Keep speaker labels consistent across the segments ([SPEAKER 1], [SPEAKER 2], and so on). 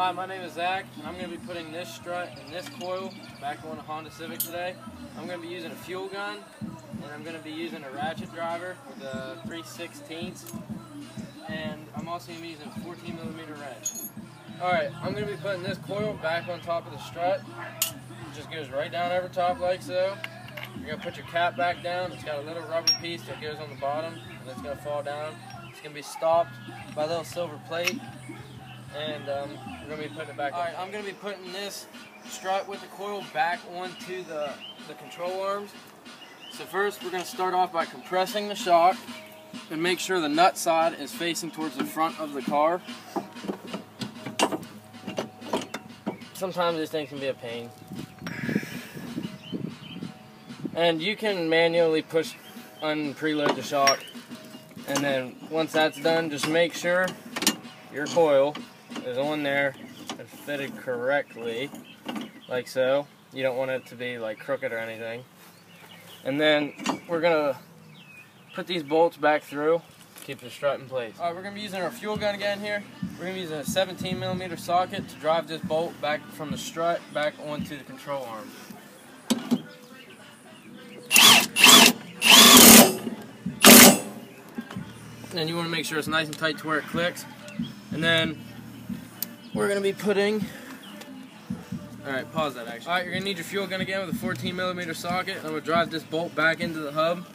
[SPEAKER 1] Hi, my name is Zach, and I'm going to be putting this strut and this coil back on a Honda Civic today. I'm going to be using a fuel gun, and I'm going to be using a ratchet driver with a 3/16, and I'm also going to be using a 14mm wrench. Alright, I'm going to be putting this coil back on top of the strut. It just goes right down over top like so. You're going to put your cap back down. It's got a little rubber piece that goes on the bottom, and it's going to fall down. It's going to be stopped by a little silver plate. And we're going to be putting it back on. Alright, I'm going to be putting this strut with the coil back onto the control arms. So first we're going to start off by compressing the shock and make sure the nut side is facing towards the front of the car. Sometimes these things can be a pain. And you can manually push and preload the shock. And then once that's done, just make sure your coil is on there and fitted correctly, like so. You don't want it to be like crooked or anything. And then we're gonna put these bolts back through to keep the strut in place. Alright, we're gonna be using our fuel gun again here. We're gonna be using a 17mm socket to drive this bolt back from the strut back onto the control arm. And you want to make sure it's nice and tight to where it clicks. And then we're going to be putting, alright, pause that actually. Alright, you're going to need your fuel gun again with a 14mm socket. I'm going to drive this bolt back into the hub.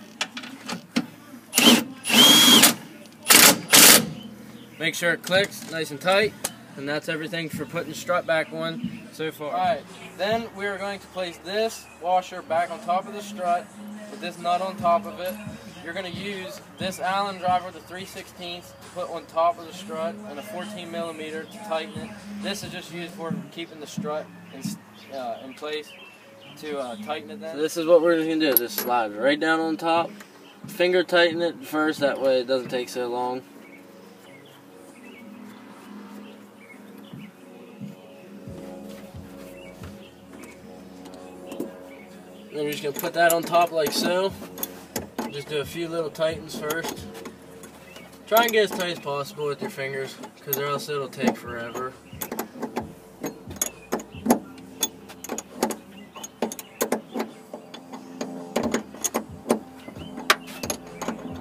[SPEAKER 1] Make sure it clicks nice and tight. And that's everything for putting the strut back on so far. Alright, then we are going to place this washer back on top of the strut with this nut on top of it. You're going to use this Allen driver with a 3/16 to put on top of the strut and a 14mm to tighten it. This is just used for keeping the strut in place to tighten it then. So this is what we're just going to do. Just slide it right down on top. Finger tighten it first, that way it doesn't take so long. Then you're just going to put that on top like so. Just do a few little tightens first. Try and get as tight as possible with your fingers, because or else it'll take forever.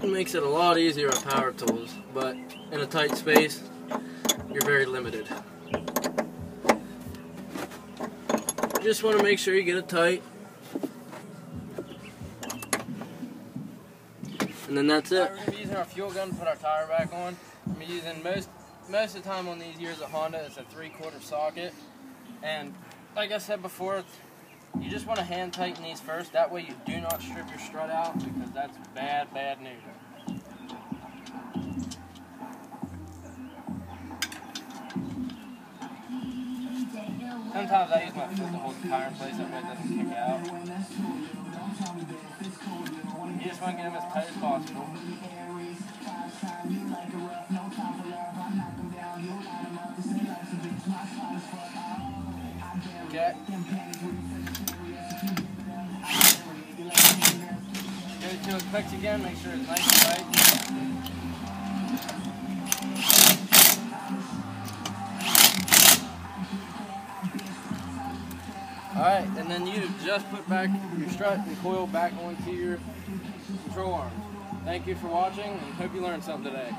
[SPEAKER 1] It makes it a lot easier with power tools, but in a tight space, you're very limited. You just want to make sure you get it tight. And then that's it. We're going to be using our fuel gun to put our tire back on. I'm using most of the time on these years at Honda, it's a 3/4 socket. And like I said before, you just want to hand tighten these first. That way you do not strip your strut out, because that's bad, bad news. Sometimes I use my foot to hold the tire in place, that way it doesn't kick out. You just want to get them as tight as possible. Okay. Go to it quick again, make sure it's nice and tight. Alright, and then you just put back your strut and coil back onto your control arm. Thank you for watching, and hope you learned something today.